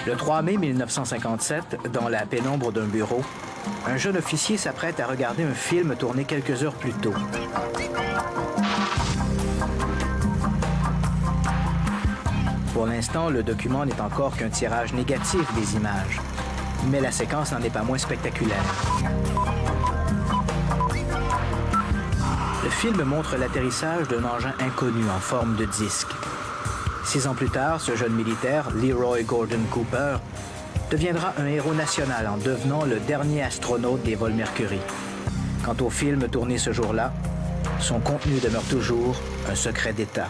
Le 3 mai 1957, dans la pénombre d'un bureau, un jeune officier s'apprête à regarder un film tourné quelques heures plus tôt. Pour l'instant, le document n'est encore qu'un tirage négatif des images, mais la séquence n'en est pas moins spectaculaire. Le film montre l'atterrissage d'un engin inconnu en forme de disque. 6 ans plus tard, ce jeune militaire, Leroy Gordon Cooper, deviendra un héros national en devenant le dernier astronaute des vols Mercury. Quant au film tourné ce jour-là, son contenu demeure toujours un secret d'État.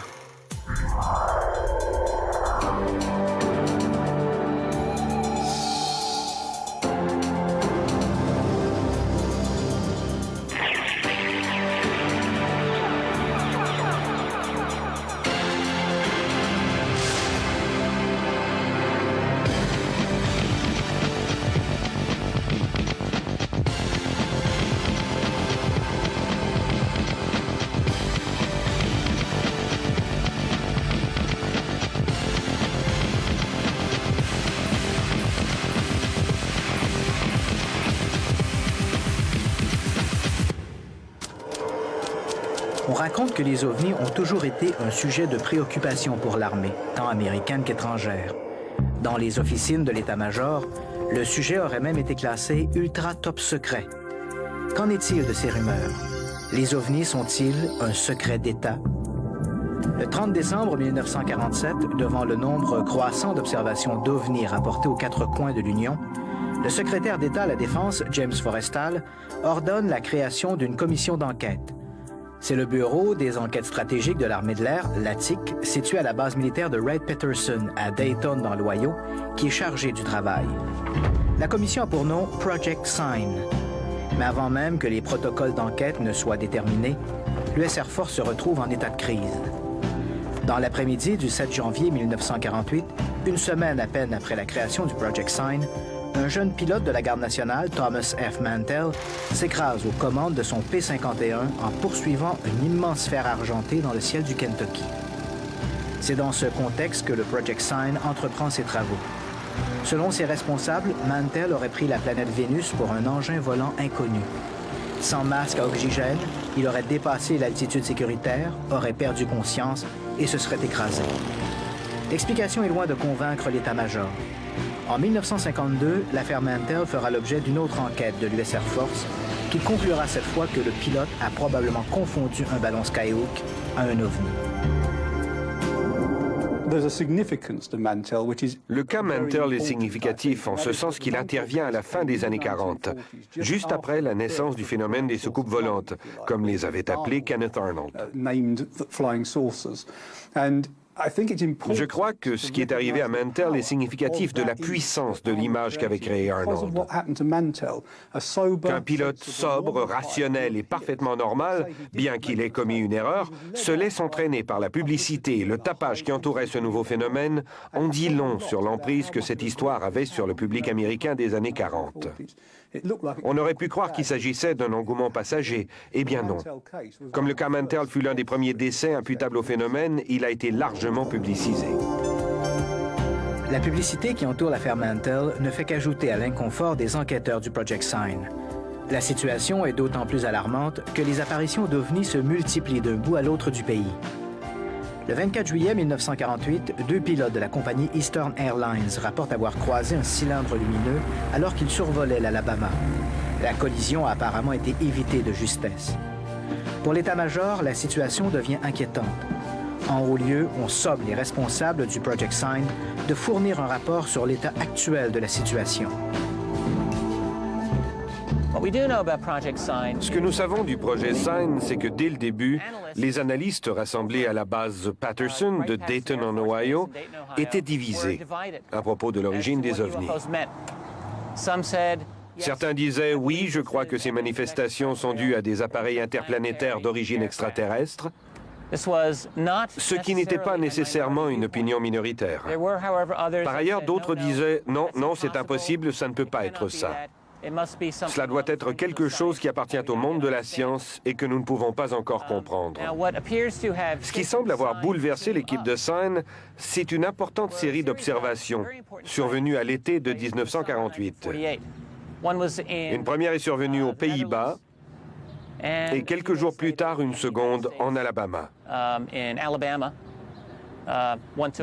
On raconte que les ovnis ont toujours été un sujet de préoccupation pour l'armée, tant américaine qu'étrangère. Dans les officines de l'état-major, le sujet aurait même été classé ultra top secret. Qu'en est-il de ces rumeurs? Les ovnis sont-ils un secret d'État? Le 30 décembre 1947, devant le nombre croissant d'observations d'ovnis rapportées aux 4 coins de l'Union, le secrétaire d'État à la Défense, James Forrestal, ordonne la création d'une commission d'enquête. C'est le Bureau des enquêtes stratégiques de l'armée de l'air, l'ATIC, situé à la base militaire de Wright-Patterson, à Dayton, dans l'Ohio, qui est chargé du travail. La commission a pour nom Project Sign. Mais avant même que les protocoles d'enquête ne soient déterminés, l'US Air Force se retrouve en état de crise. Dans l'après-midi du 7 janvier 1948, une semaine à peine après la création du Project Sign, un jeune pilote de la Garde nationale, Thomas F. Mantell, s'écrase aux commandes de son P-51 en poursuivant une immense sphère argentée dans le ciel du Kentucky. C'est dans ce contexte que le Project Sign entreprend ses travaux. Selon ses responsables, Mantell aurait pris la planète Vénus pour un engin volant inconnu. Sans masque à oxygène, il aurait dépassé l'altitude sécuritaire, aurait perdu conscience et se serait écrasé. L'explication est loin de convaincre l'état-major. En 1952, l'affaire Mantell fera l'objet d'une autre enquête de l'US Air Force qui conclura cette fois que le pilote a probablement confondu un ballon Skyhook à un ovni. Le cas Mantell est significatif en ce sens qu'il intervient à la fin des années 40, juste après la naissance du phénomène des soucoupes volantes, comme les avait appelées Kenneth Arnold. Je crois que ce qui est arrivé à Mantell est significatif de la puissance de l'image qu'avait créée Arnold. Qu'un pilote sobre, rationnel et parfaitement normal, bien qu'il ait commis une erreur, se laisse entraîner par la publicité et le tapage qui entourait ce nouveau phénomène, en dit long sur l'emprise que cette histoire avait sur le public américain des années 40. On aurait pu croire qu'il s'agissait d'un engouement passager. Eh bien non. Comme le cas Mantell fut l'un des premiers décès imputables au phénomène, il a été largement publicisé. La publicité qui entoure l'affaire Mantell ne fait qu'ajouter à l'inconfort des enquêteurs du Project Sign. La situation est d'autant plus alarmante que les apparitions d'ovnis se multiplient d'un bout à l'autre du pays. Le 24 juillet 1948, 2 pilotes de la compagnie Eastern Airlines rapportent avoir croisé un cylindre lumineux alors qu'ils survolaient l'Alabama. La collision a apparemment été évitée de justesse. Pour l'état-major, la situation devient inquiétante. En haut lieu, on somme les responsables du Project Sign de fournir un rapport sur l'état actuel de la situation. Ce que nous savons du projet Sign, c'est que dès le début, les analystes rassemblés à la base Patterson de Dayton en Ohio étaient divisés à propos de l'origine des ovnis. Certains disaient « oui, je crois que ces manifestations sont dues à des appareils interplanétaires d'origine extraterrestre », ce qui n'était pas nécessairement une opinion minoritaire. Par ailleurs, d'autres disaient « non, non, c'est impossible, ça ne peut pas être ça ». Cela doit être quelque chose qui appartient au monde de la science et que nous ne pouvons pas encore comprendre. Ce qui semble avoir bouleversé l'équipe de Sine, c'est une importante série d'observations survenues à l'été de 1948. Une première est survenue aux Pays-Bas et quelques jours plus tard, une seconde en Alabama.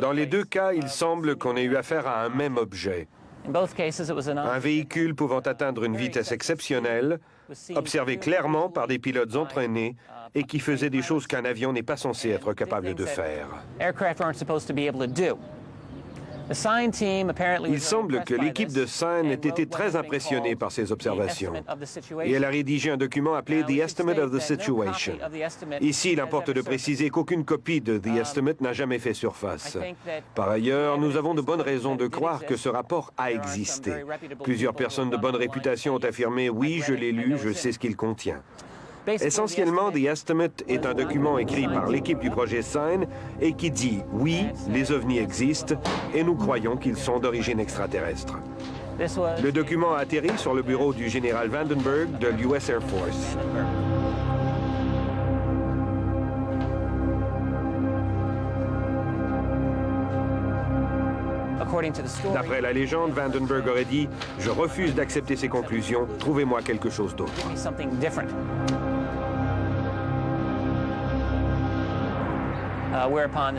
Dans les deux cas, il semble qu'on ait eu affaire à un même objet. Un véhicule pouvant atteindre une vitesse exceptionnelle, observé clairement par des pilotes entraînés et qui faisait des choses qu'un avion n'est pas censé être capable de faire. Il semble que l'équipe de Sine ait été très impressionnée par ces observations et elle a rédigé un document appelé « The Estimate of the Situation ». Ici, il importe de préciser qu'aucune copie de « The Estimate » n'a jamais fait surface. Par ailleurs, nous avons de bonnes raisons de croire que ce rapport a existé. Plusieurs personnes de bonne réputation ont affirmé « Oui, je l'ai lu, je sais ce qu'il contient ». Essentiellement, The Estimate est un document écrit par l'équipe du projet Sine et qui dit « Oui, les ovnis existent et nous croyons qu'ils sont d'origine extraterrestre ». Le document a atterri sur le bureau du général Vandenberg de l'US Air Force. D'après la légende, Vandenberg aurait dit « Je refuse d'accepter ces conclusions, trouvez-moi quelque chose d'autre ».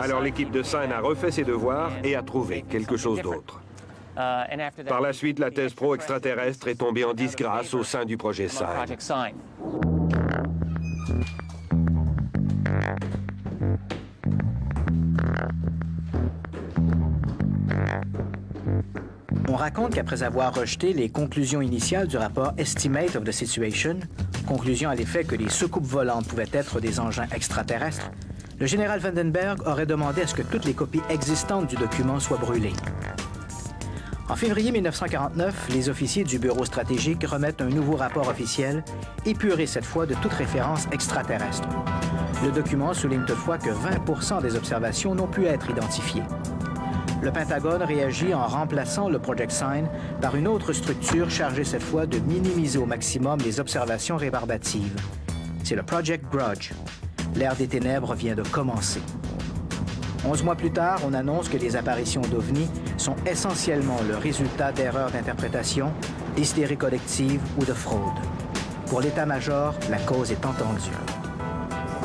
Alors l'équipe de Sine a refait ses devoirs et a trouvé quelque chose d'autre. Par la suite, la thèse pro-extraterrestre est tombée en disgrâce au sein du projet Sine. On raconte qu'après avoir rejeté les conclusions initiales du rapport Estimate of the Situation, conclusion à l'effet que les soucoupes volantes pouvaient être des engins extraterrestres, le général Vandenberg aurait demandé à ce que toutes les copies existantes du document soient brûlées. En février 1949, les officiers du Bureau stratégique remettent un nouveau rapport officiel, épuré cette fois de toute référence extraterrestre. Le document souligne toutefois que 20% des observations n'ont pu être identifiées. Le Pentagone réagit en remplaçant le Project Sine par une autre structure chargée cette fois de minimiser au maximum les observations rébarbatives. C'est le Project Grudge. L'ère des ténèbres vient de commencer. 11 mois plus tard, on annonce que les apparitions d'OVNI sont essentiellement le résultat d'erreurs d'interprétation, d'hystérie collective ou de fraude. Pour l'état-major, la cause est entendue.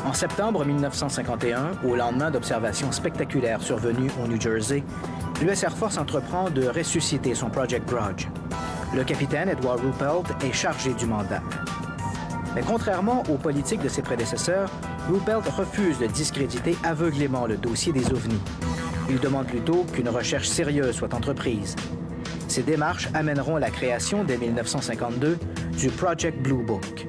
En septembre 1951, au lendemain d'observations spectaculaires survenues au New Jersey, l'US Air Force entreprend de ressusciter son Project Grudge. Le capitaine Edward Ruppelt est chargé du mandat. Mais contrairement aux politiques de ses prédécesseurs, Ruppelt refuse de discréditer aveuglément le dossier des ovnis. Il demande plutôt qu'une recherche sérieuse soit entreprise. Ces démarches amèneront la création, dès 1952, du Project Blue Book.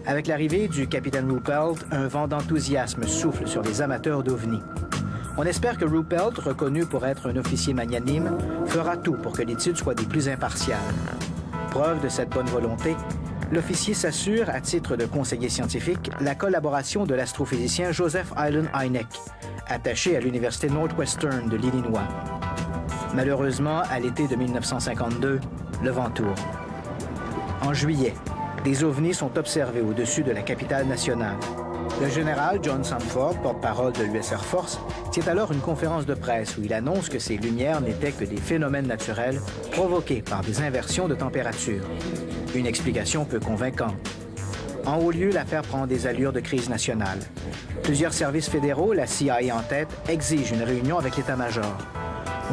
Avec l'arrivée du capitaine Ruppelt, un vent d'enthousiasme souffle sur les amateurs d'ovnis. On espère que Ruppelt, reconnu pour être un officier magnanime, fera tout pour que l'étude soit des plus impartiales. Preuve de cette bonne volonté, l'officier s'assure, à titre de conseiller scientifique, la collaboration de l'astrophysicien Joseph Hyland Hynek, attaché à l'Université Northwestern de l'Illinois. Malheureusement, à l'été de 1952, le vent tourne. En juillet, des ovnis sont observés au-dessus de la capitale nationale. Le général John Sanford, porte-parole de l'US Air Force, tient alors une conférence de presse où il annonce que ces lumières n'étaient que des phénomènes naturels provoqués par des inversions de température. Une explication peu convaincante. En haut lieu, l'affaire prend des allures de crise nationale. Plusieurs services fédéraux, la CIA en tête, exigent une réunion avec l'état-major.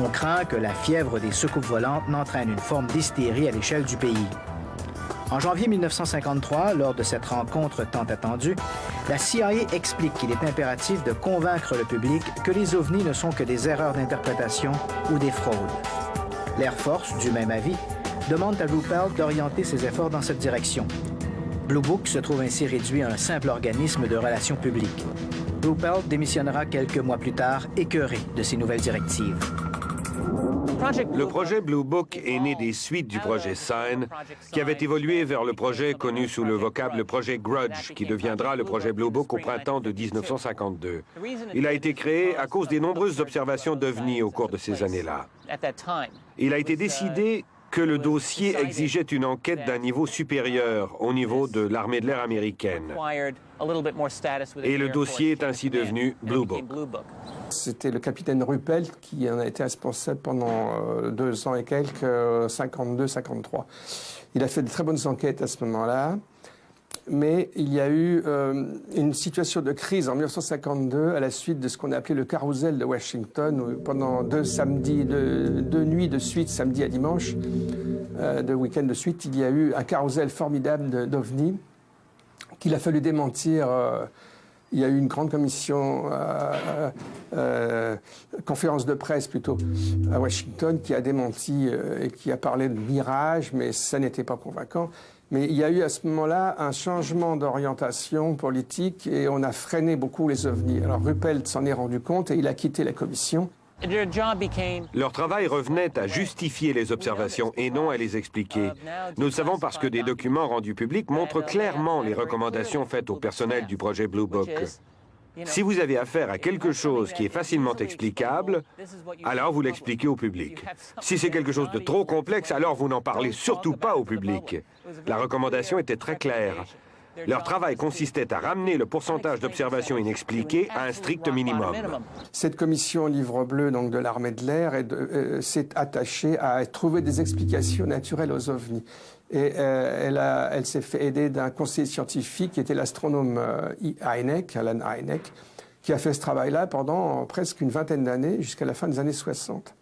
On craint que la fièvre des soucoupes volantes n'entraîne une forme d'hystérie à l'échelle du pays. En janvier 1953, lors de cette rencontre tant attendue, la CIA explique qu'il est impératif de convaincre le public que les ovnis ne sont que des erreurs d'interprétation ou des fraudes. L'Air Force, du même avis, demande à Ruppelt d'orienter ses efforts dans cette direction. Blue Book se trouve ainsi réduit à un simple organisme de relations publiques. Ruppelt démissionnera quelques mois plus tard, écœuré de ces nouvelles directives. Le projet Blue Book est né des suites du projet Sine, qui avait évolué vers le projet connu sous le vocable Project Grudge, qui deviendra le projet Blue Book au printemps de 1952. Il a été créé à cause des nombreuses observations d'OVNI au cours de ces années-là. Il a été décidé que le dossier exigeait une enquête d'un niveau supérieur au niveau de l'armée de l'air américaine. Et le dossier est ainsi devenu Blue Book. C'était le capitaine Ruppelt qui en a été responsable pendant 2 ans et quelques, 52-53. Il a fait de très bonnes enquêtes à ce moment-là, mais il y a eu une situation de crise en 1952 à la suite de ce qu'on a appelé le carrousel de Washington, où pendant 2 nuits de suite, samedi à dimanche, 2 week-ends de suite, il y a eu un carrousel formidable d'OVNI qu'il a fallu démentir. Il y a eu une grande commission, conférence de presse plutôt, à Washington qui a démenti et qui a parlé de mirage, mais ça n'était pas convaincant. Mais il y a eu à ce moment-là un changement d'orientation politique et on a freiné beaucoup les ovnis. Alors Ruppelt s'en est rendu compte et il a quitté la commission. Leur travail revenait à justifier les observations et non à les expliquer. Nous le savons parce que des documents rendus publics montrent clairement les recommandations faites au personnel du projet Blue Book. Si vous avez affaire à quelque chose qui est facilement explicable, alors vous l'expliquez au public. Si c'est quelque chose de trop complexe, alors vous n'en parlez surtout pas au public. La recommandation était très claire. Leur travail consistait à ramener le pourcentage d'observations inexpliquées à un strict minimum. Cette commission Livre bleu donc, de l'armée de l'air s'est attachée à trouver des explications naturelles aux ovnis. Et elle s'est fait aider d'un conseiller scientifique qui était l'astronome Alan Hynek, qui a fait ce travail-là pendant presque une vingtaine d'années, jusqu'à la fin des années 60.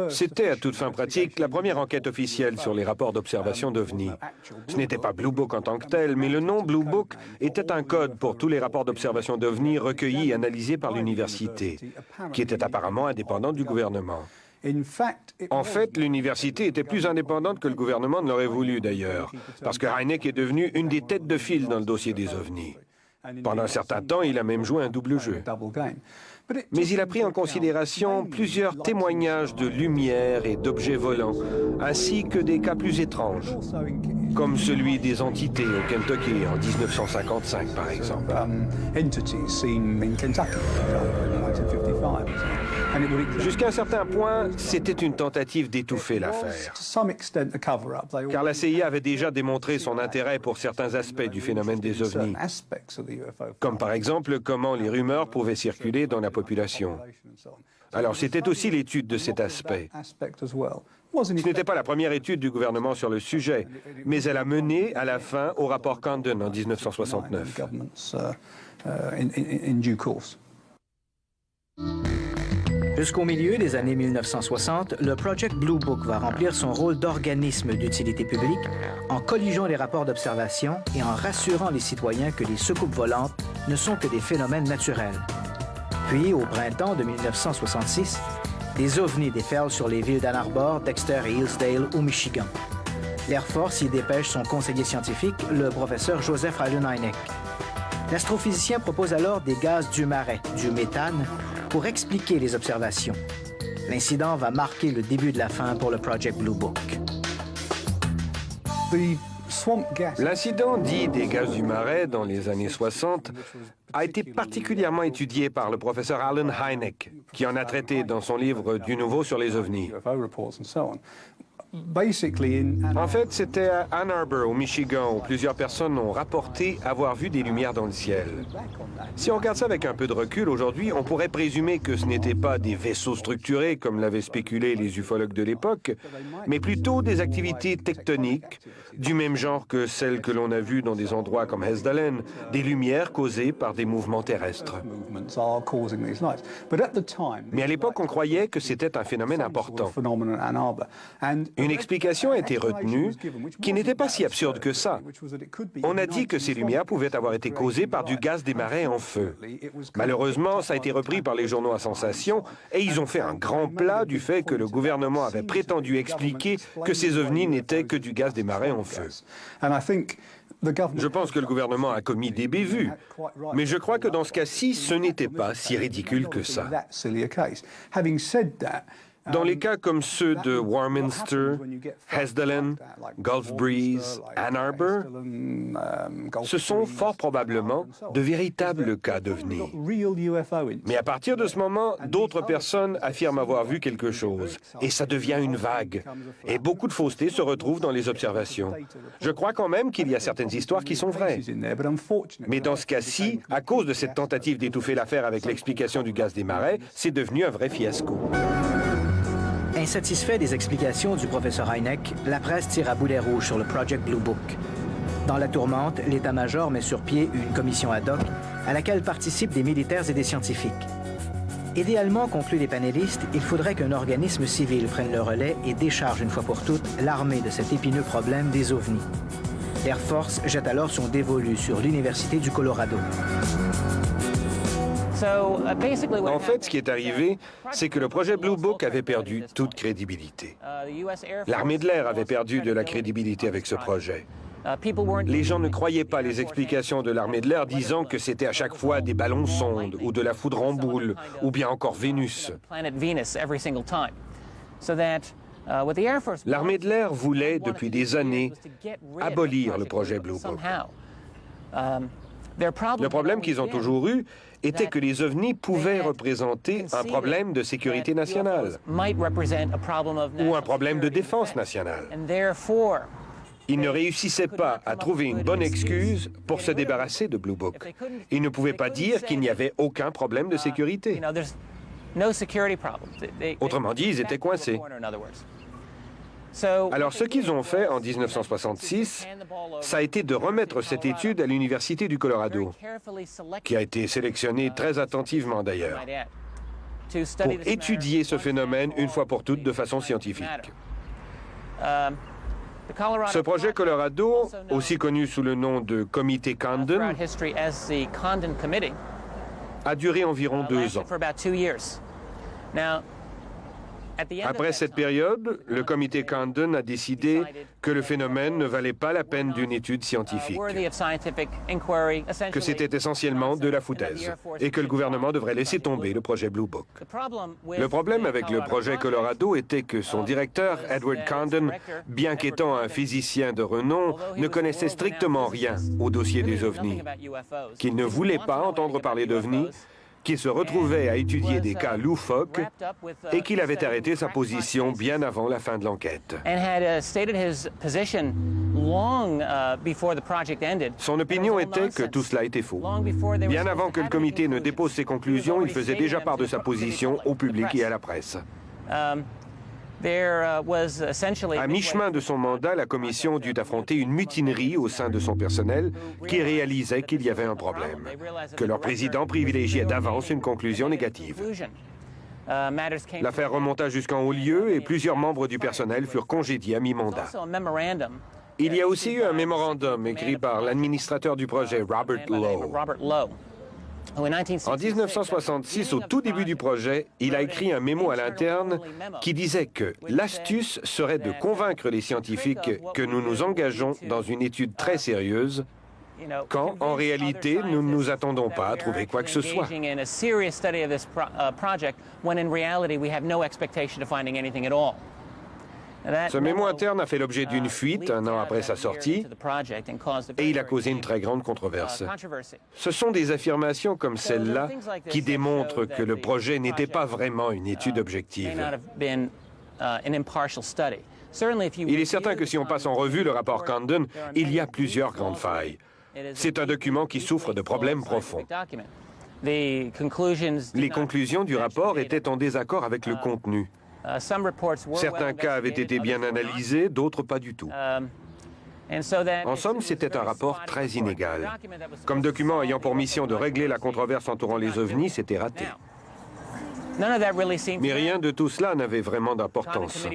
C'était à toute fin pratique la première enquête officielle sur les rapports d'observation d'OVNI. Ce n'était pas Blue Book en tant que tel, mais le nom Blue Book était un code pour tous les rapports d'observation d'OVNI recueillis et analysés par l'université, qui était apparemment indépendante du gouvernement. En fait, l'université était plus indépendante que le gouvernement ne l'aurait voulu d'ailleurs, parce que Hynek est devenu une des têtes de file dans le dossier des ovnis. Pendant un certain temps, il a même joué un double jeu. Mais il a pris en considération plusieurs témoignages de lumière et d'objets volants, ainsi que des cas plus étranges, comme celui des entités au Kentucky en 1955, par exemple. Jusqu'à un certain point, c'était une tentative d'étouffer l'affaire. Car la CIA avait déjà démontré son intérêt pour certains aspects du phénomène des ovnis, comme par exemple comment les rumeurs pouvaient circuler dans la population. Alors c'était aussi l'étude de cet aspect. Ce n'était pas la première étude du gouvernement sur le sujet, mais elle a mené à la fin au rapport Condon en 1969. Jusqu'au milieu des années 1960, le Project Blue Book va remplir son rôle d'organisme d'utilité publique en colligeant les rapports d'observation et en rassurant les citoyens que les soucoupes volantes ne sont que des phénomènes naturels. Puis, au printemps de 1966, des ovnis déferlent sur les villes d'Ann Arbor, Dexter et Hillsdale au Michigan. L'Air Force y dépêche son conseiller scientifique, le professeur Joseph Allen Hynek. L'astrophysicien propose alors des gaz du marais, du méthane, pour expliquer les observations. L'incident va marquer le début de la fin pour le Project Blue Book. L'incident dit des gaz du marais dans les années 60 a été particulièrement étudié par le professeur Allen Hynek, qui en a traité dans son livre Du Nouveau sur les ovnis. En fait, c'était à Ann Arbor, au Michigan, où plusieurs personnes ont rapporté avoir vu des lumières dans le ciel. Si on regarde ça avec un peu de recul, aujourd'hui, on pourrait présumer que ce n'étaient pas des vaisseaux structurés, comme l'avaient spéculé les ufologues de l'époque, mais plutôt des activités tectoniques, du même genre que celles que l'on a vues dans des endroits comme Hessdalen, des lumières causées par des mouvements terrestres. Mais à l'époque, on croyait que c'était un phénomène important. Une explication a été retenue qui n'était pas si absurde que ça. On a dit que ces lumières pouvaient avoir été causées par du gaz des marais en feu. Malheureusement, ça a été repris par les journaux à sensation et ils ont fait un grand plat du fait que le gouvernement avait prétendu expliquer que ces ovnis n'étaient que du gaz des marais en feu. Je pense que le gouvernement a commis des bévues, mais je crois que dans ce cas-ci, ce n'était pas si ridicule que ça. Dans les cas comme ceux de Warminster, Hessdalen, Gulf Breeze, Ann Arbor, ce sont fort probablement de véritables cas d'OVNI. Mais à partir de ce moment, d'autres personnes affirment avoir vu quelque chose, et ça devient une vague. Et beaucoup de faussetés se retrouvent dans les observations. Je crois quand même qu'il y a certaines histoires qui sont vraies. Mais dans ce cas-ci, à cause de cette tentative d'étouffer l'affaire avec l'explication du gaz des marais, c'est devenu un vrai fiasco. Insatisfait des explications du professeur Hynek, la presse tire à boulet rouge sur le Project Blue Book. Dans la tourmente, l'état-major met sur pied une commission ad hoc à laquelle participent des militaires et des scientifiques. Idéalement, concluent les panélistes, il faudrait qu'un organisme civil prenne le relais et décharge une fois pour toutes l'armée de cet épineux problème des ovnis. L'Air Force jette alors son dévolu sur l'Université du Colorado. En fait, ce qui est arrivé, c'est que le projet Blue Book avait perdu toute crédibilité. L'armée de l'air avait perdu de la crédibilité avec ce projet. Les gens ne croyaient pas les explications de l'armée de l'air disant que c'était à chaque fois des ballons sondes ou de la foudre en boule ou bien encore Vénus. L'armée de l'air voulait, depuis des années, abolir le projet Blue Book. Le problème qu'ils ont toujours eu était que les ovnis pouvaient représenter un problème de sécurité nationale ou un problème de défense nationale. Ils ne réussissaient pas à trouver une bonne excuse pour se débarrasser de Blue Book. Ils ne pouvaient pas dire qu'il n'y avait aucun problème de sécurité. Autrement dit, ils étaient coincés. Alors, ce qu'ils ont fait en 1966, ça a été de remettre cette étude à l'Université du Colorado, qui a été sélectionnée très attentivement d'ailleurs, pour étudier ce phénomène une fois pour toutes de façon scientifique. Ce projet Colorado, aussi connu sous le nom de Comité Condon, a duré environ 2 ans. Après cette période, le comité Condon a décidé que le phénomène ne valait pas la peine d'une étude scientifique, que c'était essentiellement de la foutaise et que le gouvernement devrait laisser tomber le projet Blue Book. Le problème avec le projet Colorado était que son directeur, Edward Condon, bien qu'étant un physicien de renom, ne connaissait strictement rien au dossier des ovnis, qu'il ne voulait pas entendre parler d'ovnis, qu'il se retrouvait à étudier des cas loufoques et qu'il avait arrêté sa position bien avant la fin de l'enquête. Son opinion était que tout cela était faux. Bien avant que le comité ne dépose ses conclusions, il faisait déjà part de sa position au public et à la presse. À mi-chemin de son mandat, la commission dut affronter une mutinerie au sein de son personnel qui réalisait qu'il y avait un problème, que leur président privilégiait d'avance une conclusion négative. L'affaire remonta jusqu'en haut lieu et plusieurs membres du personnel furent congédiés à mi-mandat. Il y a aussi eu un mémorandum écrit par l'administrateur du projet, Robert Lowe. En 1966, au tout début du projet, il a écrit un mémo à l'interne qui disait que l'astuce serait de convaincre les scientifiques que nous nous engageons dans une étude très sérieuse, quand, en réalité, nous ne nous attendons pas à trouver quoi que ce soit. Ce mémo interne a fait l'objet d'une fuite 1 an après sa sortie et il a causé une très grande controverse. Ce sont des affirmations comme celle-là qui démontrent que le projet n'était pas vraiment une étude objective. Il est certain que si on passe en revue le rapport Condon, il y a plusieurs grandes failles. C'est un document qui souffre de problèmes profonds. Les conclusions du rapport étaient en désaccord avec le contenu. Certains cas avaient été bien analysés, d'autres pas du tout. En somme, c'était un rapport très inégal. Comme document ayant pour mission de régler la controverse entourant les ovnis, c'était raté. Mais rien de tout cela n'avait vraiment d'importance.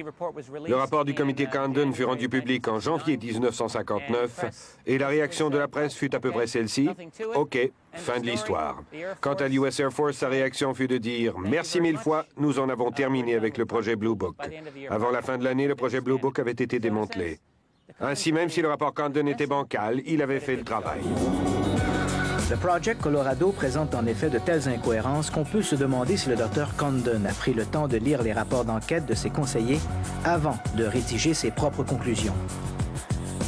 Le rapport du comité Condon fut rendu public en janvier 1959 et la réaction de la presse fut à peu près celle-ci. OK, fin de l'histoire. Quant à l'US Air Force, sa réaction fut de dire « Merci 1000 fois, nous en avons terminé avec le projet Blue Book ». Avant la fin de l'année, le projet Blue Book avait été démantelé. Ainsi, même si le rapport Condon était bancal, il avait fait le travail. Le Project Colorado présente en effet de telles incohérences qu'on peut se demander si le Dr Condon a pris le temps de lire les rapports d'enquête de ses conseillers avant de rédiger ses propres conclusions.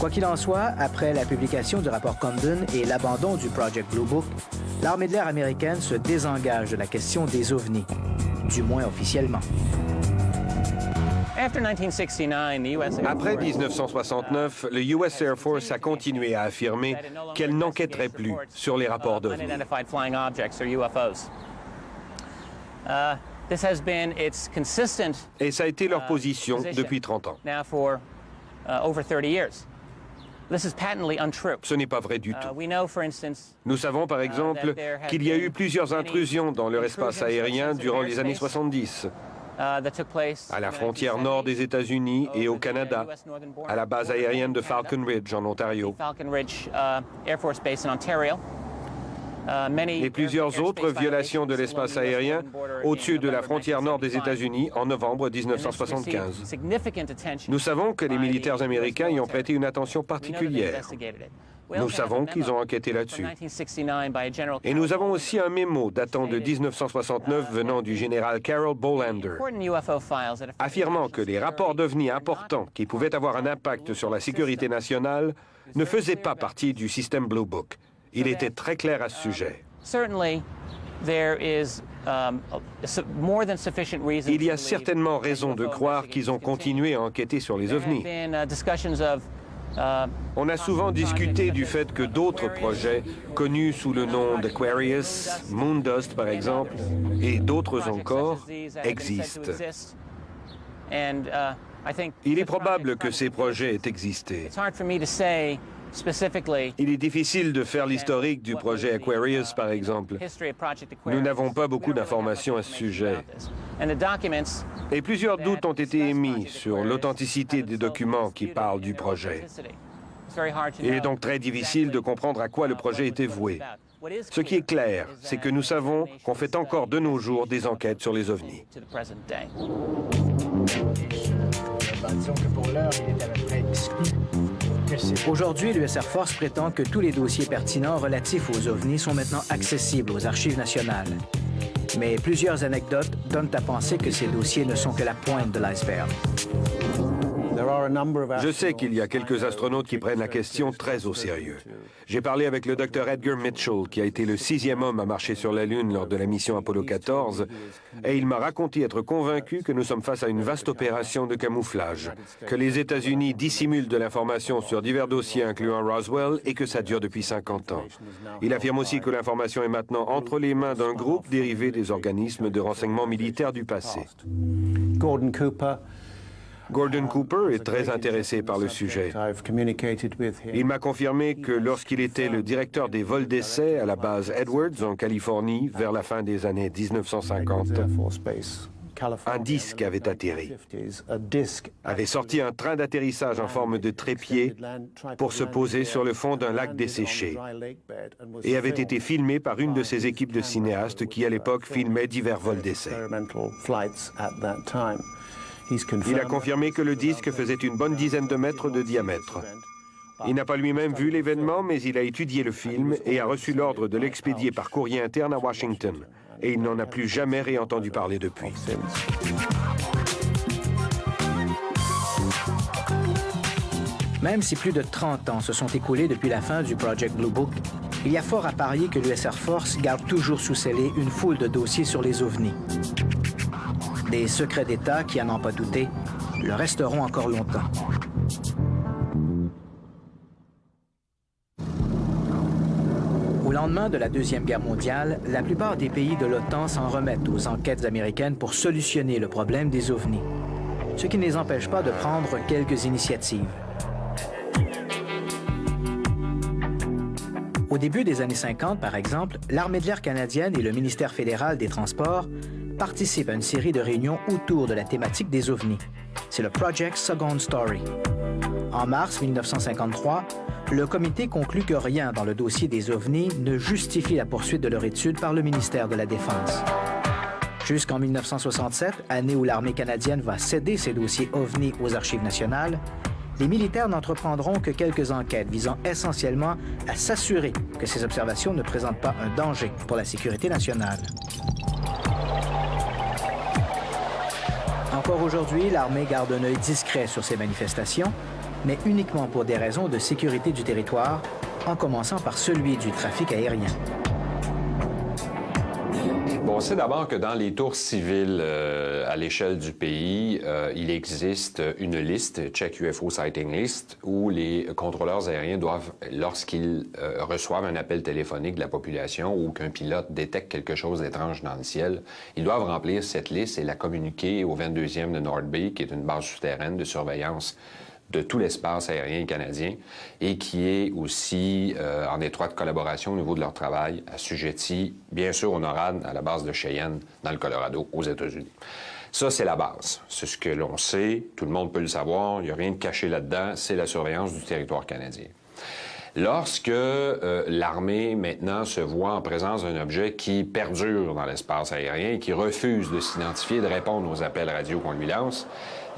Quoi qu'il en soit, après la publication du rapport Condon et l'abandon du Project Blue Book, l'armée de l'air américaine se désengage de la question des ovnis, du moins officiellement. Après 1969, le US Air Force a continué à affirmer qu'elle n'enquêterait plus sur les rapports d'OVNI. Et ça a été leur position depuis 30 ans. Ce n'est pas vrai du tout. Nous savons par exemple qu'il y a eu plusieurs intrusions dans leur espace aérien durant les années 70. À la frontière nord des États-Unis et au Canada, à la base aérienne de Falcon Ridge en Ontario. Et plusieurs autres violations de l'espace aérien au-dessus de la frontière nord des États-Unis en novembre 1975. Nous savons que les militaires américains y ont prêté une attention particulière. Nous savons qu'ils ont enquêté là-dessus. Et nous avons aussi un mémo datant de 1969 venant du général Carol Bolander, affirmant que les rapports d'OVNI importants qui pouvaient avoir un impact sur la sécurité nationale ne faisaient pas partie du système Blue Book. Il était très clair à ce sujet. Il y a certainement raison de croire qu'ils ont continué à enquêter sur les ovnis. On a souvent discuté du fait que d'autres projets, connus sous le nom d'Aquarius, Moondust par exemple, et d'autres encore, existent. Il est probable que ces projets aient existé. Il est difficile de faire l'historique du projet Aquarius, par exemple. Nous n'avons pas beaucoup d'informations à ce sujet. Et plusieurs doutes ont été émis sur l'authenticité des documents qui parlent du projet. Il est donc très difficile de comprendre à quoi le projet était voué. Ce qui est clair, c'est que nous savons qu'on fait encore de nos jours des enquêtes sur les ovnis. Disons que pour l'heure, il est à peu près exclu. Aujourd'hui, l'US Air Force prétend que tous les dossiers pertinents relatifs aux ovnis sont maintenant accessibles aux archives nationales. Mais plusieurs anecdotes donnent à penser que ces dossiers ne sont que la pointe de l'iceberg. Je sais qu'il y a quelques astronautes qui prennent la question très au sérieux. J'ai parlé avec le Dr Edgar Mitchell, qui a été le 6e homme à marcher sur la Lune lors de la mission Apollo 14, et il m'a raconté être convaincu que nous sommes face à une vaste opération de camouflage, que les États-Unis dissimulent de l'information sur divers dossiers incluant Roswell et que ça dure depuis 50 ans. Il affirme aussi que l'information est maintenant entre les mains d'un groupe dérivé des organismes de renseignement militaire du passé. Gordon Cooper est très intéressé par le sujet. Il m'a confirmé que lorsqu'il était le directeur des vols d'essai à la base Edwards en Californie vers la fin des années 1950, un disque avait atterri, avait sorti un train d'atterrissage en forme de trépied pour se poser sur le fond d'un lac desséché et avait été filmé par une de ces équipes de cinéastes qui, à l'époque, filmaient divers vols d'essai. Il a confirmé que le disque faisait une bonne dizaine de mètres de diamètre. Il n'a pas lui-même vu l'événement, mais il a étudié le film et a reçu l'ordre de l'expédier par courrier interne à Washington. Et il n'en a plus jamais réentendu parler depuis. Même si plus de 30 ans se sont écoulés depuis la fin du Project Blue Book, il y a fort à parier que l'US Air Force garde toujours sous scellé une foule de dossiers sur les ovnis. Des secrets d'État qui, à n'en pas douter, le resteront encore longtemps. Au lendemain de la Deuxième Guerre mondiale, la plupart des pays de l'OTAN s'en remettent aux enquêtes américaines pour solutionner le problème des ovnis, ce qui ne les empêche pas de prendre quelques initiatives. Au début des années 50, par exemple, l'Armée de l'air canadienne et le ministère fédéral des Transports participent à une série de réunions autour de la thématique des ovnis. C'est le Project Second Story. En mars 1953, le comité conclut que rien dans le dossier des ovnis ne justifie la poursuite de leur étude par le ministère de la Défense. Jusqu'en 1967, année où l'armée canadienne va céder ses dossiers ovnis aux Archives nationales, les militaires n'entreprendront que quelques enquêtes visant essentiellement à s'assurer que ces observations ne présentent pas un danger pour la sécurité nationale. Encore aujourd'hui, l'armée garde un œil discret sur ces manifestations, mais uniquement pour des raisons de sécurité du territoire, en commençant par celui du trafic aérien. Bon, on sait d'abord que dans les tours civiles à l'échelle du pays, il existe une liste, Check UFO Sighting List, où les contrôleurs aériens doivent, lorsqu'ils reçoivent un appel téléphonique de la population ou qu'un pilote détecte quelque chose d'étrange dans le ciel, ils doivent remplir cette liste et la communiquer au 22e de North Bay, qui est une base souterraine de surveillance de tout l'espace aérien canadien et qui est aussi en étroite collaboration au niveau de leur travail, assujetti, bien sûr, au NORAD, à la base de Cheyenne, dans le Colorado, aux États-Unis. Ça, c'est la base. C'est ce que l'on sait, tout le monde peut le savoir, il n'y a rien de caché là-dedans, c'est la surveillance du territoire canadien. Lorsque l'armée, maintenant, se voit en présence d'un objet qui perdure dans l'espace aérien et qui refuse de s'identifier et de répondre aux appels radio qu'on lui lance,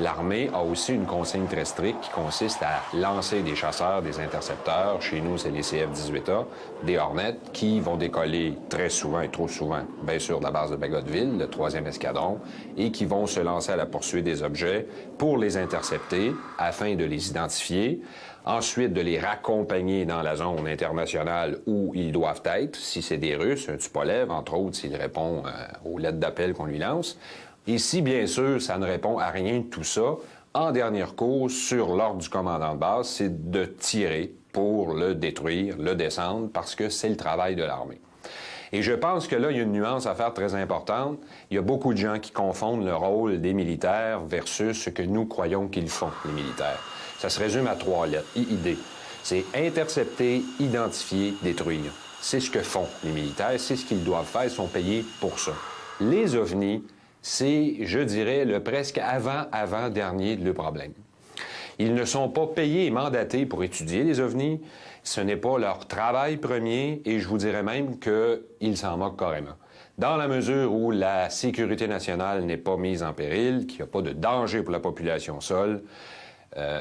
l'armée a aussi une consigne très stricte qui consiste à lancer des chasseurs, des intercepteurs. Chez nous, c'est les CF-18A, des Hornets, qui vont décoller très souvent et trop souvent, bien sûr, de la base de Bagotville, le 3e escadron, et qui vont se lancer à la poursuite des objets pour les intercepter afin de les identifier. Ensuite, de les raccompagner dans la zone internationale où ils doivent être, si c'est des Russes, un Tupolev, entre autres, s'il répond aux lettres d'appel qu'on lui lance. Et si, bien sûr, ça ne répond à rien de tout ça, en dernier cours, sur l'ordre du commandant de base, c'est de tirer pour le détruire, le descendre, parce que c'est le travail de l'armée. Et je pense que là, il y a une nuance à faire très importante. Il y a beaucoup de gens qui confondent le rôle des militaires versus ce que nous croyons qu'ils font, les militaires. Ça se résume à 3 lettres, IID. C'est intercepter, identifier, détruire. C'est ce que font les militaires, c'est ce qu'ils doivent faire, ils sont payés pour ça. Les ovnis, c'est, je dirais, le presque avant-dernier de le problème. Ils ne sont pas payés et mandatés pour étudier les ovnis. Ce n'est pas leur travail premier et je vous dirais même qu'ils s'en moquent carrément. Dans la mesure où la sécurité nationale n'est pas mise en péril, qu'il n'y a pas de danger pour la population seule,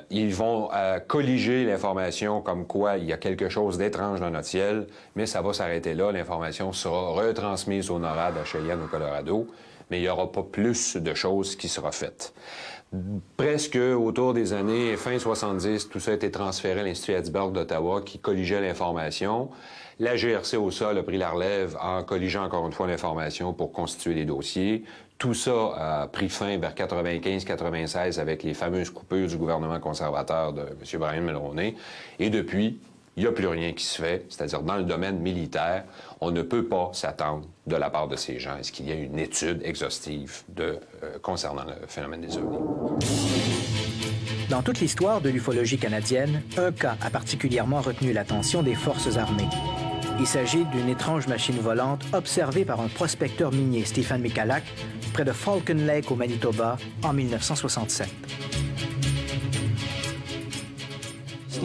ils vont colliger l'information comme quoi il y a quelque chose d'étrange dans notre ciel, mais ça va s'arrêter là. L'information sera retransmise au NORAD à Cheyenne, au Colorado, mais il n'y aura pas plus de choses qui sera faites. Presque autour des années fin 70, tout ça a été transféré à l'Institut Hattiesburg d'Ottawa qui colligeait l'information. La GRC au sol a pris la relève en colligeant encore une fois l'information pour constituer les dossiers. Tout ça a pris fin vers 95-96 avec les fameuses coupures du gouvernement conservateur de M. Brian Mulroney. Et depuis, il n'y a plus rien qui se fait, c'est-à-dire dans le domaine militaire, on ne peut pas s'attendre de la part de ces gens à ce qu'il y ait une étude exhaustive concernant le phénomène des ovnis. Dans toute l'histoire de l'ufologie canadienne, un cas a particulièrement retenu l'attention des forces armées. Il s'agit d'une étrange machine volante observée par un prospecteur minier, Stephen Michalak, près de Falcon Lake au Manitoba en 1967.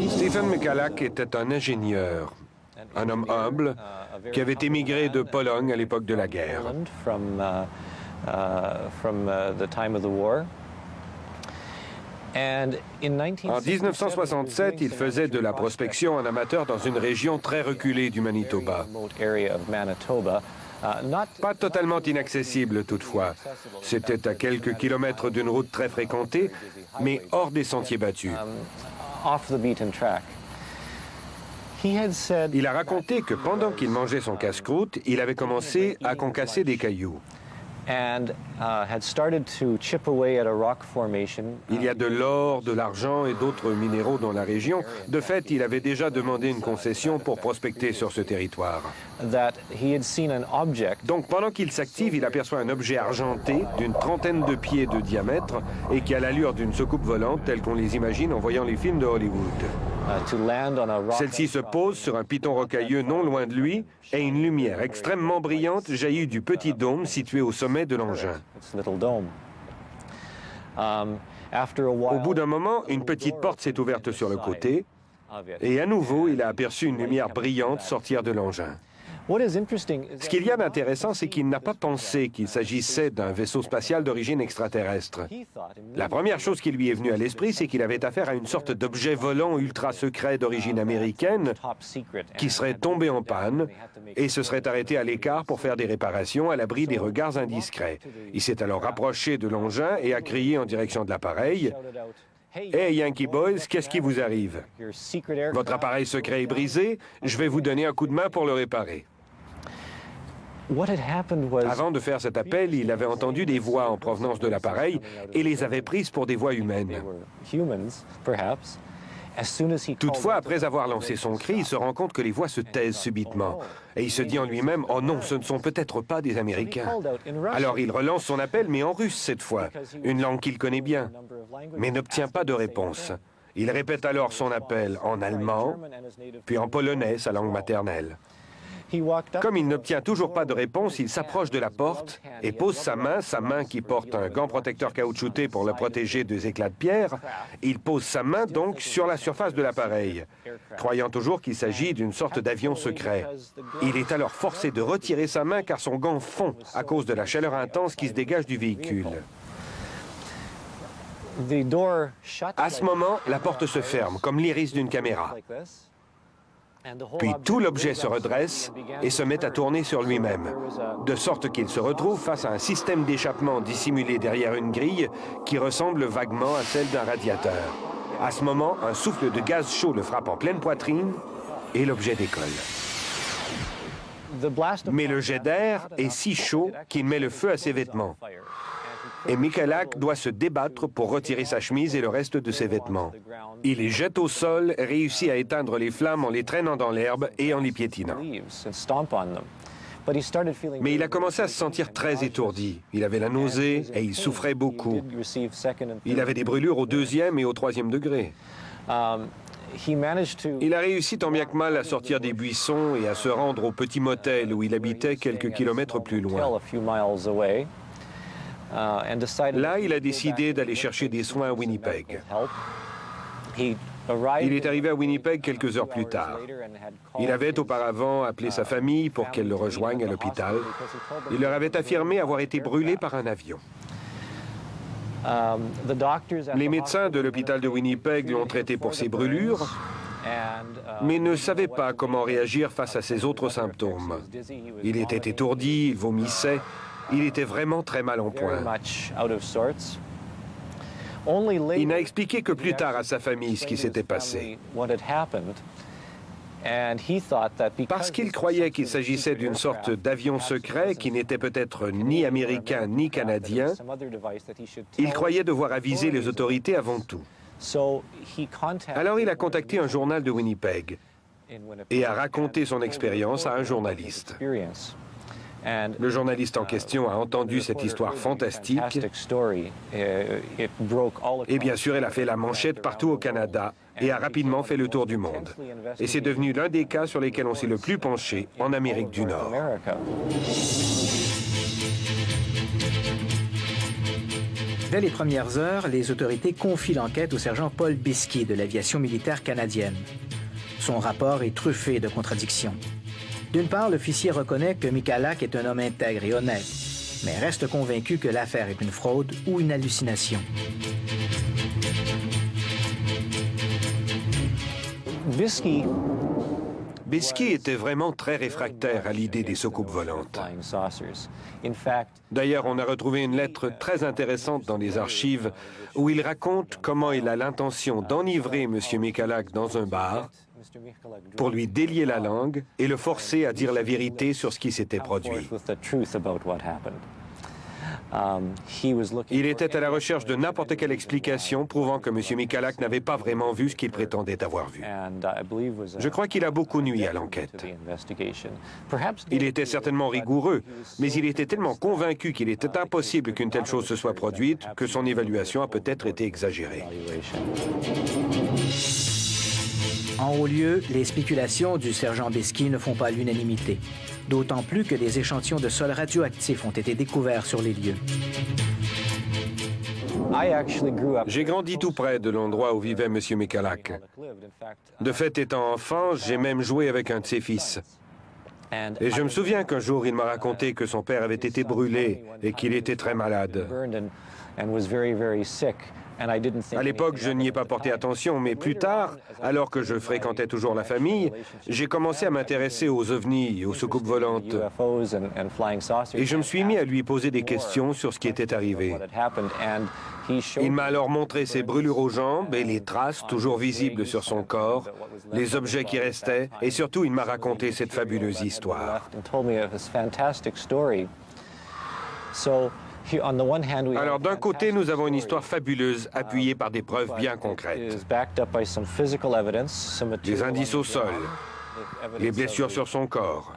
Stephen Michalak était un ingénieur, un homme humble, qui avait émigré de Pologne à l'époque de la guerre. En 1967, il faisait de la prospection en amateur dans une région très reculée du Manitoba. Pas totalement inaccessible toutefois. C'était à quelques kilomètres d'une route très fréquentée, mais hors des sentiers battus. Il a raconté que pendant qu'il mangeait son casse-croûte, il avait commencé à concasser des cailloux. Il y a de l'or, de l'argent et d'autres minéraux dans la région. De fait, il avait déjà demandé une concession pour prospecter sur ce territoire. Donc, pendant qu'il s'active, il aperçoit un objet argenté d'une trentaine de pieds de diamètre et qui a l'allure d'une soucoupe volante telle qu'on les imagine en voyant les films de Hollywood. Celle-ci se pose sur un piton rocailleux non loin de lui et une lumière extrêmement brillante jaillit du petit dôme situé au sommet de l'engin. Au bout d'un moment, une petite porte s'est ouverte sur le côté et à nouveau, il a aperçu une lumière brillante sortir de l'engin. Ce qu'il y a d'intéressant, c'est qu'il n'a pas pensé qu'il s'agissait d'un vaisseau spatial d'origine extraterrestre. La première chose qui lui est venue à l'esprit, c'est qu'il avait affaire à une sorte d'objet volant ultra secret d'origine américaine qui serait tombé en panne et se serait arrêté à l'écart pour faire des réparations à l'abri des regards indiscrets. Il s'est alors rapproché de l'engin et a crié en direction de l'appareil. « Hey Yankee Boys, qu'est-ce qui vous arrive? Votre appareil secret est brisé, je vais vous donner un coup de main pour le réparer. » Avant de faire cet appel, il avait entendu des voix en provenance de l'appareil et les avait prises pour des voix humaines. Toutefois, après avoir lancé son cri, il se rend compte que les voix se taisent subitement. Et il se dit en lui-même, « Oh non, ce ne sont peut-être pas des Américains. » Alors il relance son appel, mais en russe cette fois, une langue qu'il connaît bien, mais n'obtient pas de réponse. Il répète alors son appel en allemand, puis en polonais, sa langue maternelle. Comme il n'obtient toujours pas de réponse, il s'approche de la porte et pose sa main qui porte un gant protecteur caoutchouté pour le protéger des éclats de pierre. Il pose sa main donc sur la surface de l'appareil, croyant toujours qu'il s'agit d'une sorte d'avion secret. Il est alors forcé de retirer sa main car son gant fond à cause de la chaleur intense qui se dégage du véhicule. À ce moment, la porte se ferme, comme l'iris d'une caméra. Puis tout l'objet se redresse et se met à tourner sur lui-même, de sorte qu'il se retrouve face à un système d'échappement dissimulé derrière une grille qui ressemble vaguement à celle d'un radiateur. À ce moment, un souffle de gaz chaud le frappe en pleine poitrine et l'objet décolle. Mais le jet d'air est si chaud qu'il met le feu à ses vêtements. Et Michalak doit se débattre pour retirer sa chemise et le reste de ses vêtements. Il les jette au sol, réussit à éteindre les flammes en les traînant dans l'herbe et en les piétinant. Mais il a commencé à se sentir très étourdi. Il avait la nausée et il souffrait beaucoup. Il avait des brûlures au 2e et au 3e degré. Il a réussi tant bien que mal à sortir des buissons et à se rendre au petit motel où il habitait quelques kilomètres plus loin. Là, il a décidé d'aller chercher des soins à Winnipeg. Il est arrivé à Winnipeg quelques heures plus tard. Il avait auparavant appelé sa famille pour qu'elle le rejoigne à l'hôpital. Il leur avait affirmé avoir été brûlé par un avion. Les médecins de l'hôpital de Winnipeg l'ont traité pour ses brûlures, mais ne savaient pas comment réagir face à ses autres symptômes. Il était étourdi, il vomissait. Il était vraiment très mal en point. Il n'a expliqué que plus tard à sa famille ce qui s'était passé. Parce qu'il croyait qu'il s'agissait d'une sorte d'avion secret qui n'était peut-être ni américain ni canadien, il croyait devoir aviser les autorités avant tout. Alors il a contacté un journal de Winnipeg et a raconté son expérience à un journaliste. Le journaliste en question a entendu cette histoire fantastique et bien sûr, elle a fait la manchette partout au Canada et a rapidement fait le tour du monde. Et c'est devenu l'un des cas sur lesquels on s'est le plus penché en Amérique du Nord. Dès les premières heures, les autorités confient l'enquête au sergent Paul Biskey de l'aviation militaire canadienne. Son rapport est truffé de contradictions. D'une part, l'officier reconnaît que Michalak est un homme intègre et honnête, mais reste convaincu que l'affaire est une fraude ou une hallucination. Biskey était vraiment très réfractaire à l'idée des soucoupes volantes. D'ailleurs, on a retrouvé une lettre très intéressante dans les archives où il raconte comment il a l'intention d'enivrer M. Michalak dans un bar pour lui délier la langue et le forcer à dire la vérité sur ce qui s'était produit. Il était à la recherche de n'importe quelle explication prouvant que M. Michalak n'avait pas vraiment vu ce qu'il prétendait avoir vu. Je crois qu'il a beaucoup nui à l'enquête. Il était certainement rigoureux, mais il était tellement convaincu qu'il était impossible qu'une telle chose se soit produite que son évaluation a peut-être été exagérée. En haut lieu, les spéculations du sergent Biskey ne font pas l'unanimité, d'autant plus que des échantillons de sol radioactifs ont été découverts sur les lieux. J'ai grandi tout près de l'endroit où vivait M. Michalak. De fait, étant enfant, j'ai même joué avec un de ses fils. Et je me souviens qu'un jour, il m'a raconté que son père avait été brûlé et qu'il était très malade. À l'époque, je n'y ai pas porté attention, mais plus tard, alors que je fréquentais toujours la famille, j'ai commencé à m'intéresser aux ovnis et aux soucoupes volantes. Et je me suis mis à lui poser des questions sur ce qui était arrivé. Il m'a alors montré ses brûlures aux jambes et les traces toujours visibles sur son corps, les objets qui restaient, et surtout, il m'a raconté cette fabuleuse histoire. Alors, d'un côté, nous avons une histoire fabuleuse appuyée par des preuves bien concrètes. Des indices au sol, les blessures sur son corps,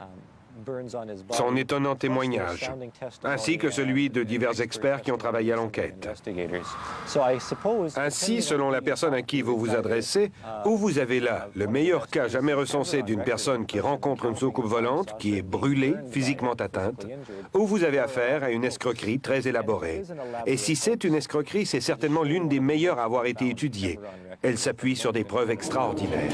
son étonnant témoignage, ainsi que celui de divers experts qui ont travaillé à l'enquête. Ainsi, selon la personne à qui vous vous adressez, ou vous avez là le meilleur cas jamais recensé d'une personne qui rencontre une soucoupe volante, qui est brûlée, physiquement atteinte, ou vous avez affaire à une escroquerie très élaborée. Et si c'est une escroquerie, c'est certainement l'une des meilleures à avoir été étudiée. Elle s'appuie sur des preuves extraordinaires.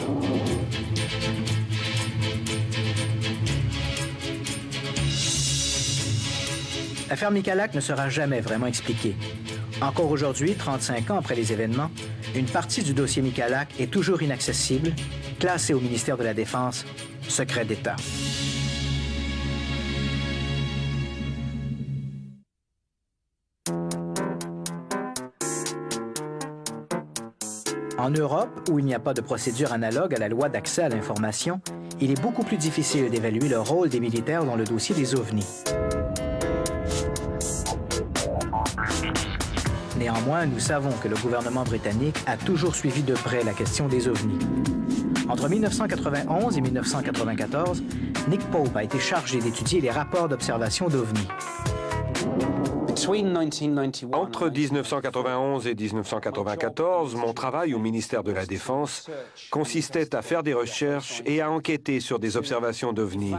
L'affaire Michalak ne sera jamais vraiment expliquée. Encore aujourd'hui, 35 ans après les événements, une partie du dossier Michalak est toujours inaccessible, classée au ministère de la Défense, secret d'État. En Europe, où il n'y a pas de procédure analogue à la loi d'accès à l'information, il est beaucoup plus difficile d'évaluer le rôle des militaires dans le dossier des ovnis. Néanmoins, nous savons que le gouvernement britannique a toujours suivi de près la question des ovnis. Entre 1991 et 1994, Nick Pope a été chargé d'étudier les rapports d'observation d'ovnis. Entre 1991 et 1994, mon travail au ministère de la Défense consistait à faire des recherches et à enquêter sur des observations d'OVNI,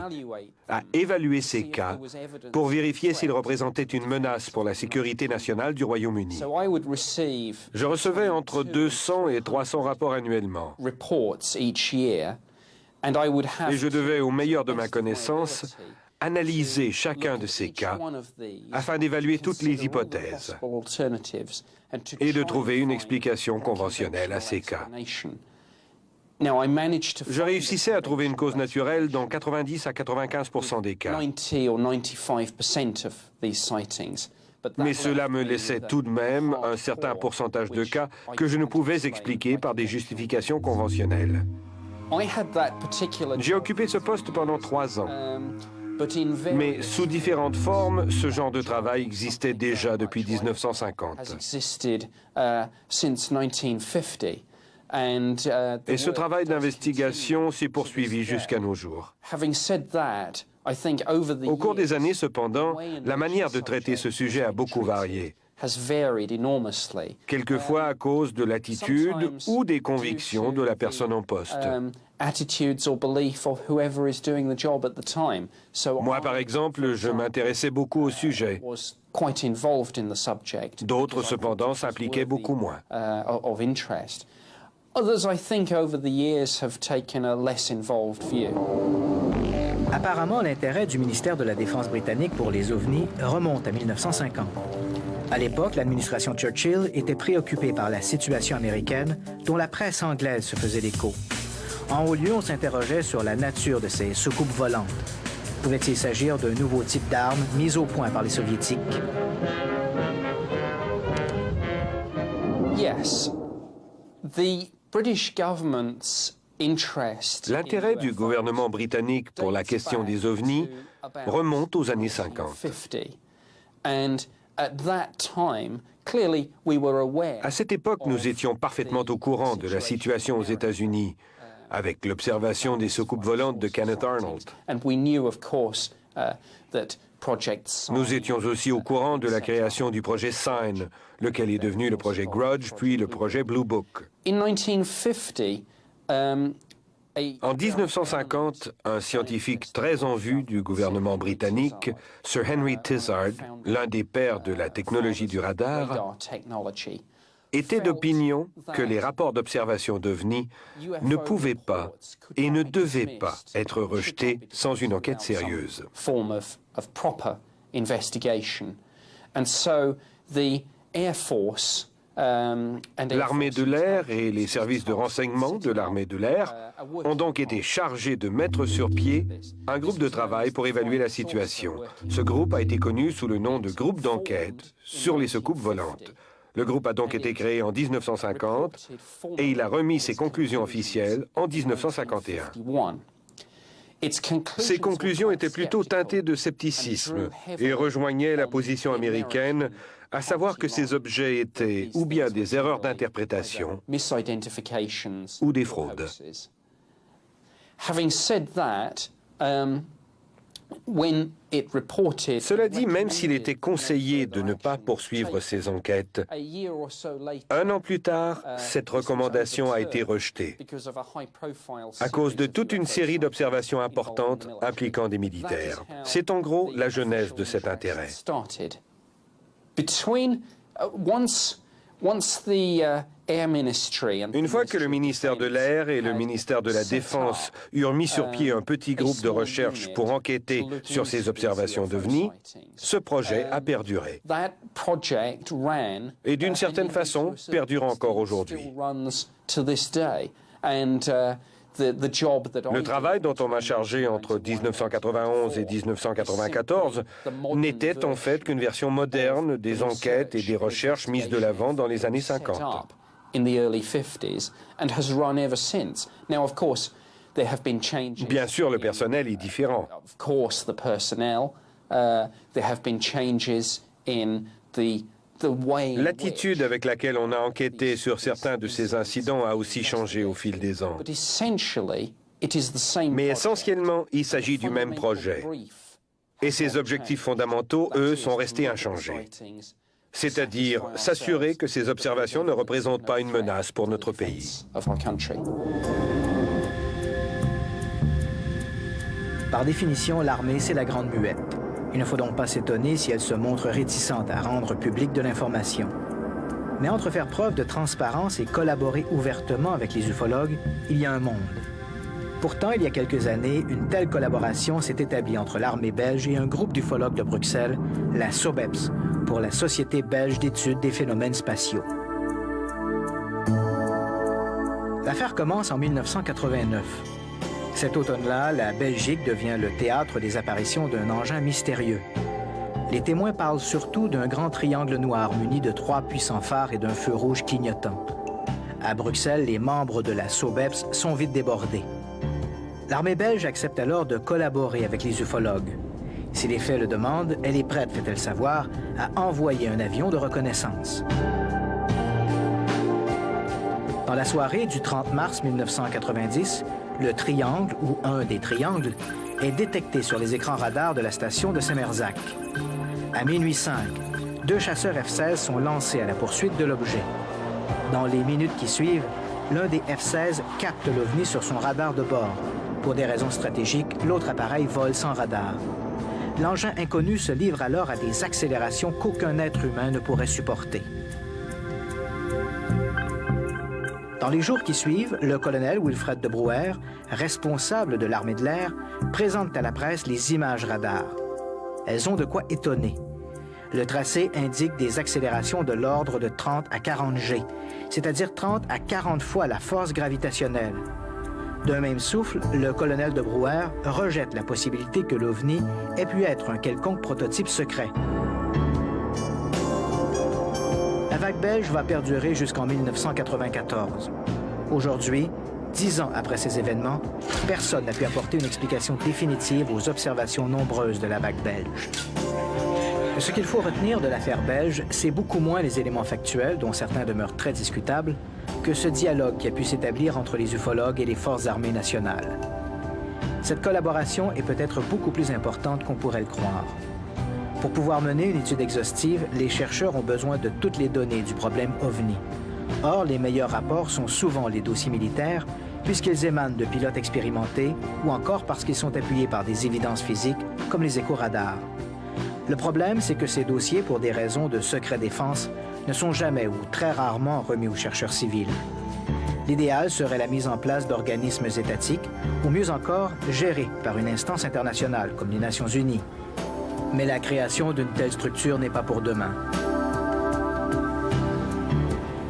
à évaluer ces cas pour vérifier s'ils représentaient une menace pour la sécurité nationale du Royaume-Uni. Je recevais entre 200 et 300 rapports annuellement. Et je devais, au meilleur de ma connaissance, analyser chacun de ces cas afin d'évaluer toutes les hypothèses et de trouver une explication conventionnelle à ces cas. Je réussissais à trouver une cause naturelle dans 90 à 95% des cas. Mais cela me laissait tout de même un certain pourcentage de cas que je ne pouvais expliquer par des justifications conventionnelles. J'ai occupé ce poste pendant 3 ans. Mais sous différentes formes, ce genre de travail existait déjà depuis 1950. Et ce travail d'investigation s'est poursuivi jusqu'à nos jours. Au cours des années, cependant, la manière de traiter ce sujet a beaucoup varié. Quelquefois à cause de l'attitude ou des convictions de la personne en poste. Moi, par exemple, je m'intéressais beaucoup au sujet. D'autres, cependant, s'impliquaient beaucoup moins. Apparemment, l'intérêt du ministère de la Défense britannique pour les ovnis remonte à 1950. À l'époque, l'administration Churchill était préoccupée par la situation américaine, dont la presse anglaise se faisait l'écho. En haut lieu, on s'interrogeait sur la nature de ces soucoupes volantes. Pouvait-il s'agir d'un nouveau type d'arme mis au point par les Soviétiques? L'intérêt du gouvernement britannique pour la question des ovnis remonte aux années 50. À cette époque, nous étions parfaitement au courant de la situation aux États-Unis, avec l'observation des soucoupes volantes de Kenneth Arnold. Nous étions aussi au courant de la création du projet Sign, lequel est devenu le projet Grudge, puis le projet Blue Book. En 1950, un scientifique très en vue du gouvernement britannique, Sir Henry Tizard, l'un des pères de la technologie du radar, était d'opinion que les rapports d'observation d'OVNI ne pouvaient pas et ne devaient pas être rejetés sans une enquête sérieuse. L'armée de l'air et les services de renseignement de l'armée de l'air ont donc été chargés de mettre sur pied un groupe de travail pour évaluer la situation. Ce groupe a été connu sous le nom de groupe d'enquête sur les soucoupes volantes. Le groupe a donc été créé en 1950 et il a remis ses conclusions officielles en 1951. Ces conclusions étaient plutôt teintées de scepticisme et rejoignaient la position américaine, à savoir que ces objets étaient ou bien des erreurs d'interprétation ou des fraudes. Cela dit, même s'il était conseillé de ne pas poursuivre ces enquêtes, un an plus tard, cette recommandation a été rejetée à cause de toute une série d'observations importantes impliquant des militaires. C'est en gros la genèse de cet intérêt. Une fois que le ministère de l'Air et le ministère de la Défense eurent mis sur pied un petit groupe de recherche pour enquêter sur ces observations d'OVNI, ce projet a perduré. Et d'une certaine façon, perdure encore aujourd'hui. Le travail dont on m'a chargé entre 1991 et 1994 n'était en fait qu'une version moderne des enquêtes et des recherches mises de l'avant dans les années 50. Bien sûr, le personnel est différent. L'attitude avec laquelle on a enquêté sur certains de ces incidents a aussi changé au fil des ans. Mais essentiellement, il s'agit du même projet. Et ses objectifs fondamentaux, eux, sont restés inchangés. C'est-à-dire s'assurer que ces observations ne représentent pas une menace pour notre pays. Par définition, l'armée, c'est la grande muette. Il ne faut donc pas s'étonner si elle se montre réticente à rendre publique de l'information. Mais entre faire preuve de transparence et collaborer ouvertement avec les ufologues, il y a un monde. Pourtant, il y a quelques années, une telle collaboration s'est établie entre l'armée belge et un groupe d'ufologues de Bruxelles, la SOBEPS, pour la Société belge d'études des phénomènes spatiaux. L'affaire commence en 1989. Cet automne-là, la Belgique devient le théâtre des apparitions d'un engin mystérieux. Les témoins parlent surtout d'un grand triangle noir muni de 3 puissants phares et d'un feu rouge clignotant. À Bruxelles, les membres de la SOBEPS sont vite débordés. L'armée belge accepte alors de collaborer avec les ufologues. Si les faits le demandent, elle est prête, fait-elle savoir, à envoyer un avion de reconnaissance. Dans la soirée du 30 mars 1990, le triangle, ou un des triangles, est détecté sur les écrans radars de la station de Semerzac. À minuit 5, 2 chasseurs F-16 sont lancés à la poursuite de l'objet. Dans les minutes qui suivent, l'un des F-16 capte l'OVNI sur son radar de bord. Pour des raisons stratégiques, l'autre appareil vole sans radar. L'engin inconnu se livre alors à des accélérations qu'aucun être humain ne pourrait supporter. Dans les jours qui suivent, le colonel Wilfred de Brouwer, responsable de l'armée de l'air, présente à la presse les images radar. Elles ont de quoi étonner. Le tracé indique des accélérations de l'ordre de 30 à 40 G, c'est-à-dire 30 à 40 fois la force gravitationnelle. D'un même souffle, le colonel de Brouwer rejette la possibilité que l'OVNI ait pu être un quelconque prototype secret. La vague belge va perdurer jusqu'en 1994. Aujourd'hui, 10 ans après ces événements, personne n'a pu apporter une explication définitive aux observations nombreuses de la vague belge. Ce qu'il faut retenir de l'affaire belge, c'est beaucoup moins les éléments factuels, dont certains demeurent très discutables, que ce dialogue qui a pu s'établir entre les ufologues et les forces armées nationales. Cette collaboration est peut-être beaucoup plus importante qu'on pourrait le croire. Pour pouvoir mener une étude exhaustive, les chercheurs ont besoin de toutes les données du problème OVNI. Or, les meilleurs rapports sont souvent les dossiers militaires, puisqu'ils émanent de pilotes expérimentés ou encore parce qu'ils sont appuyés par des évidences physiques, comme les échoradars. Le problème, c'est que ces dossiers, pour des raisons de secret défense, ne sont jamais ou très rarement remis aux chercheurs civils. L'idéal serait la mise en place d'organismes étatiques, ou mieux encore, gérés par une instance internationale, comme les Nations unies. Mais la création d'une telle structure n'est pas pour demain.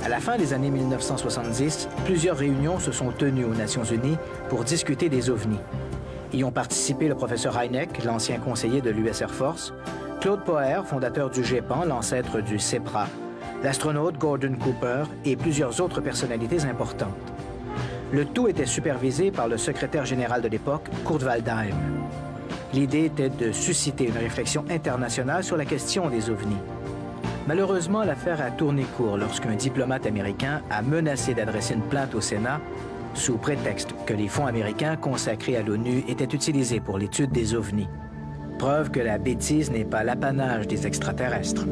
À la fin des années 1970, plusieurs réunions se sont tenues aux Nations unies pour discuter des ovnis. Y ont participé le professeur Hynek, l'ancien conseiller de l'US Air Force, Claude Poher, fondateur du GEPAN, l'ancêtre du CEPRA, l'astronaute Gordon Cooper et plusieurs autres personnalités importantes. Le tout était supervisé par le secrétaire général de l'époque, Kurt Waldheim. L'idée était de susciter une réflexion internationale sur la question des ovnis. Malheureusement, l'affaire a tourné court lorsqu'un diplomate américain a menacé d'adresser une plainte au Sénat sous prétexte que les fonds américains consacrés à l'ONU étaient utilisés pour l'étude des ovnis. Preuve que la bêtise n'est pas l'apanage des extraterrestres.